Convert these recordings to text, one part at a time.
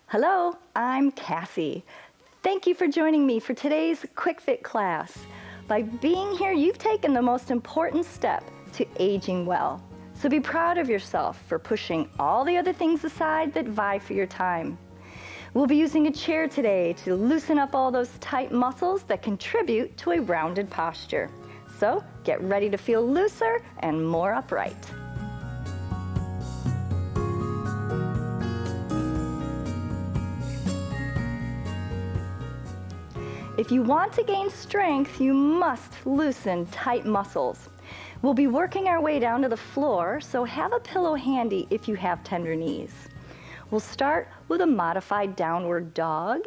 Hello, I'm Cassie. Thank you for joining me for today's Quick Fit class. By being here, you've taken the most important step to aging well. So be proud of yourself for pushing all the other things aside that vie for your time. We'll be using a chair today to loosen up all those tight muscles that contribute to a rounded posture. So get ready to feel looser and more upright. If you want to gain strength, you must loosen tight muscles. We'll be working our way down to the floor, so have a pillow handy if you have tender knees. We'll start with a modified downward dog.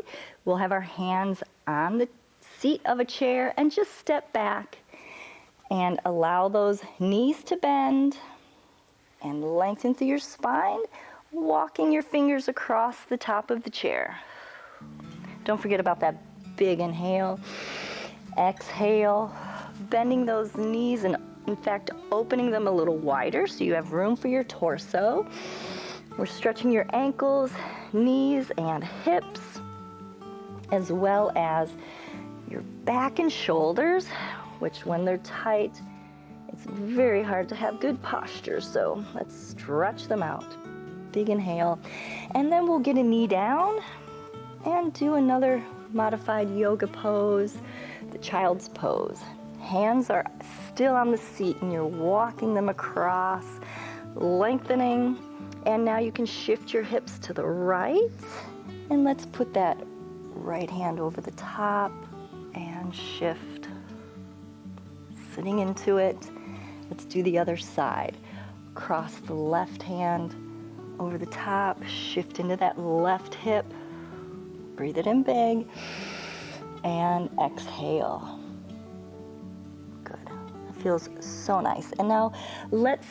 We'll have our hands on the seat of a chair and just step back and allow those knees to bend and lengthen through your spine, walking your fingers across the top of the chair. Don't forget about that big inhale, exhale, bending those knees and in fact opening them a little wider so you have room for your torso. We're stretching your ankles, knees, and hips, as well as your back and shoulders, which when they're tight, it's very hard to have good posture, so let's stretch them out. Big inhale, and then we'll get a knee down and do another modified yoga pose, the child's pose. Hands are still on the seat and you're walking them across, lengthening, and now you can shift your hips to the right, and let's put that right hand over the top and shift, sitting into it. Let's do the other side. Cross the left hand over the top, shift into that left hip. Breathe it in big, and exhale. Good, it feels so nice. And now let's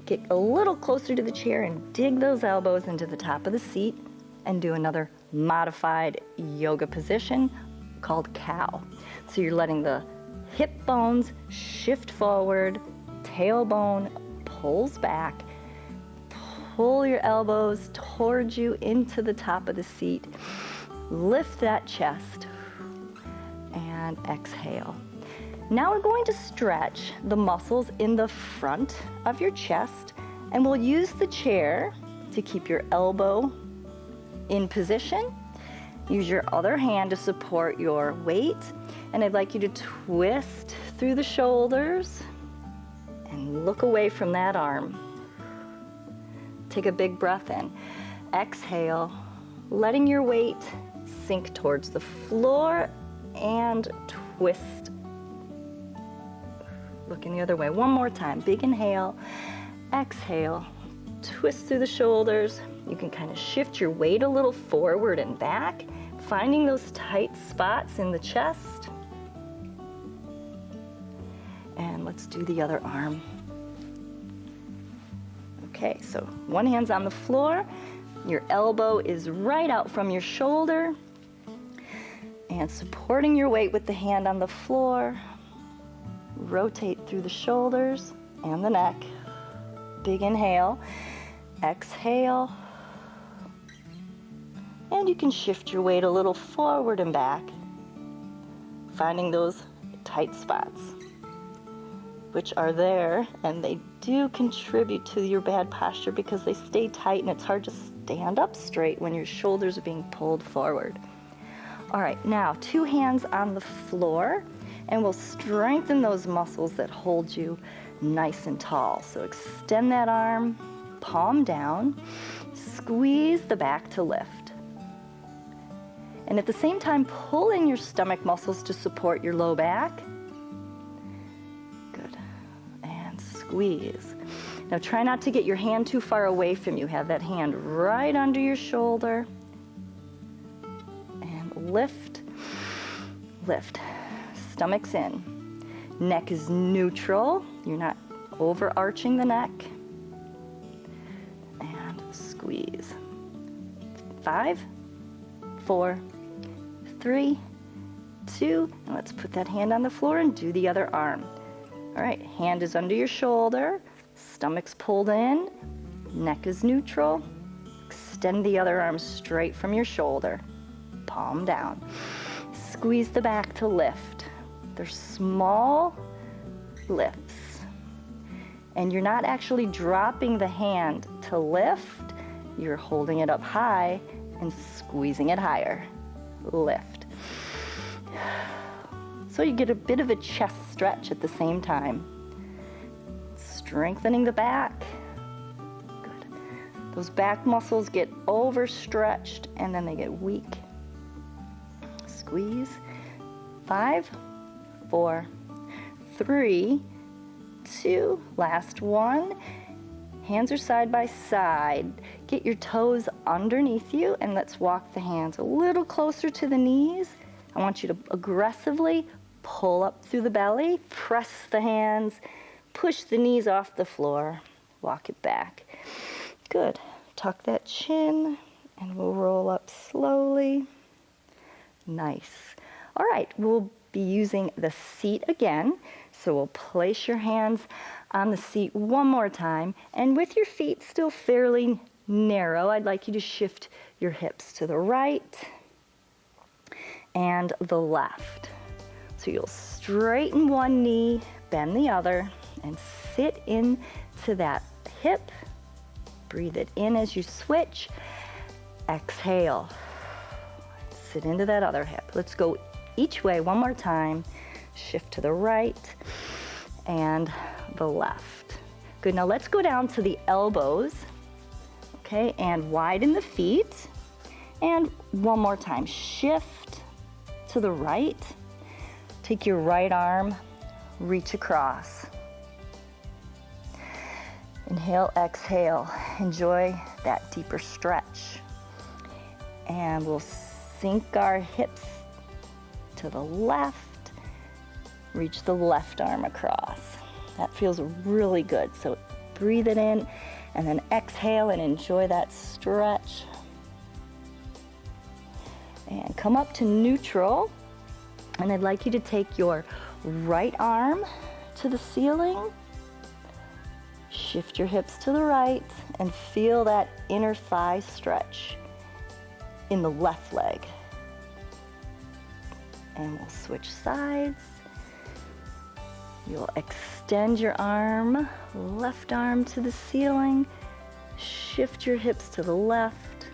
get a little closer to the chair and dig those elbows into the top of the seat and do another modified yoga position called cow. So you're letting the hip bones shift forward, tailbone pulls back, pull your elbows towards you into the top of the seat. Lift that chest and exhale. Now we're going to stretch the muscles in the front of your chest, and we'll use the chair to keep your elbow in position. Use your other hand to support your weight, and I'd like you to twist through the shoulders and look away from that arm. Take a big breath in. Exhale, letting your weight sink towards the floor and twist. Looking the other way. One more time. Big inhale, exhale, twist through the shoulders. You can kind of shift your weight a little forward and back, finding those tight spots in the chest. And let's do the other arm. Okay, so one hand's on the floor. Your elbow is right out from your shoulder, and supporting your weight with the hand on the floor. Rotate through the shoulders and the neck. Big inhale, exhale, and you can shift your weight a little forward and back, finding those tight spots, which are there, and they do contribute to your bad posture because they stay tight and it's hard to stand up straight when your shoulders are being pulled forward. All right, now 2 hands on the floor, and we'll strengthen those muscles that hold you nice and tall. So extend that arm, palm down, squeeze the back to lift. And at the same time, pull in your stomach muscles to support your low back. Good, and squeeze. Now try not to get your hand too far away from you. Have that hand right under your shoulder. And lift, lift. Stomach's in. Neck is neutral. You're not overarching the neck. And squeeze. 5, 4, 3, 2, and let's put that hand on the floor and do the other arm. All right, hand is under your shoulder, stomach's pulled in, neck is neutral. extend the other arm straight from your shoulder. Palm down. Squeeze the back to lift. They're small lifts. And you're not actually dropping the hand to lift. You're holding it up high and squeezing it higher. Lift. So you get a bit of a chest stretch at the same time. Strengthening the back. Good. Those back muscles get overstretched and then they get weak. Squeeze. 5, 4, 3, 2, last one. Hands are side by side. Get your toes underneath you and let's walk the hands a little closer to the knees. I want you to aggressively pull up through the belly, press the hands, push the knees off the floor, walk it back. Good. Tuck that chin and we'll roll up slowly. Nice. All right, we'll be using the seat again. So we'll place your hands on the seat one more time. And with your feet still fairly narrow, I'd like you to shift your hips to the right and the left. So you'll straighten one knee, bend the other, and sit into that hip. Breathe it in as you switch. Exhale. Sit into that other hip. Let's go each way one more time. Shift to the right and the left. Good, now let's go down to the elbows, okay, and widen the feet. And one more time, shift to the right. Take your right arm, reach across. Inhale, exhale. Enjoy that deeper stretch. And we'll sink our hips to the left. Reach the left arm across. That feels really good. So breathe it in and then exhale and enjoy that stretch. And come up to neutral. And I'd like you to take your right arm to the ceiling. Shift your hips to the right and feel that inner thigh stretch in the left leg. And we'll switch sides. You'll extend your arm, left arm to the ceiling. Shift your hips to the left.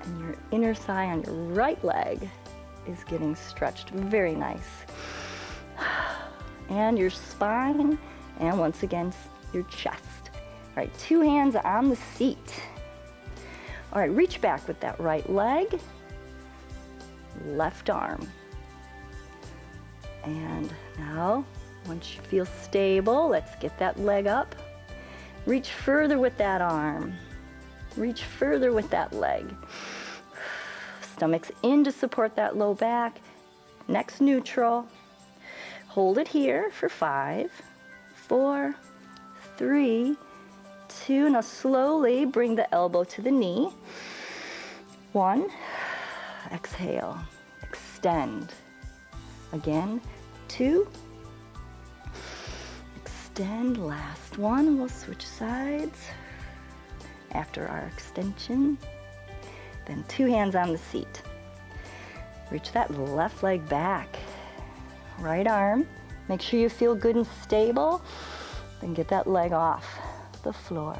And your inner thigh on your right leg is getting stretched. Very nice. And your spine, and once again, your chest. All right, 2 hands on the seat. All right, reach back with that right leg, left arm. And now, once you feel stable, let's get that leg up. Reach further with that arm. Reach further with that leg. Stomach's in to support that low back. Next, neutral. Hold it here for 5, 4, 3, 2. Now slowly bring the elbow to the knee. 1. Exhale. Extend. Again. 2. Extend. Last one. We'll switch sides after our extension. Then 2 hands on the seat. Reach that left leg back. Right arm. Make sure you feel good and stable. Then get that leg off the floor.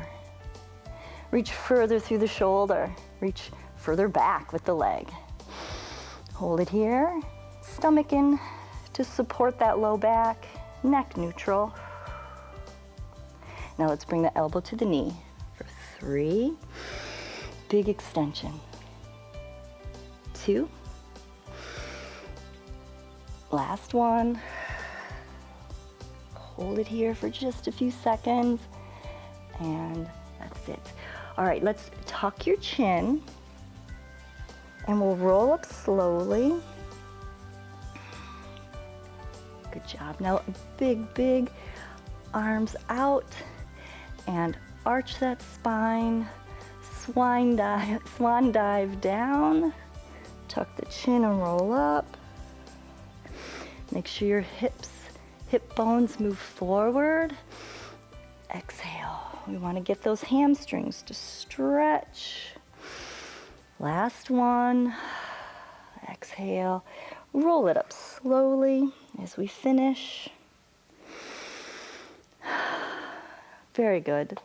Reach further through the shoulder. Reach further back with the leg. Hold it here. Stomach in to support that low back. Neck neutral. Now let's bring the elbow to the knee for 3. Big extension. 2. Last one. Hold it here for just a few seconds. And that's it. All right, let's tuck your chin. And we'll roll up slowly. Good job. Now, big arms out. And arch that spine. Swan dive down. Tuck the chin and roll up. Make sure your hip bones move forward. Exhale. We want to get those hamstrings to stretch. Last one. Exhale. Roll it up slowly as we finish. Very good.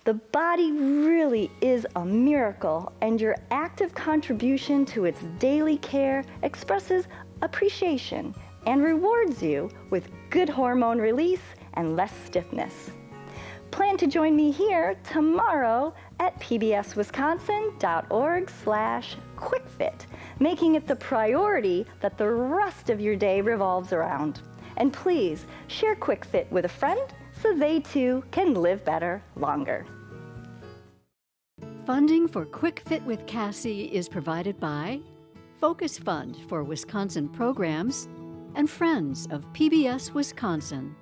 The body really is a miracle, and your active contribution to its daily care expresses appreciation and rewards you with good hormone release and less stiffness. Plan to join me here tomorrow at pbswisconsin.org/QuickFit, making it the priority that the rest of your day revolves around. And please share QuickFit with a friend so they too can live better longer. Funding for QuickFit with Cassie is provided by Focus Fund for Wisconsin Programs and Friends of PBS Wisconsin.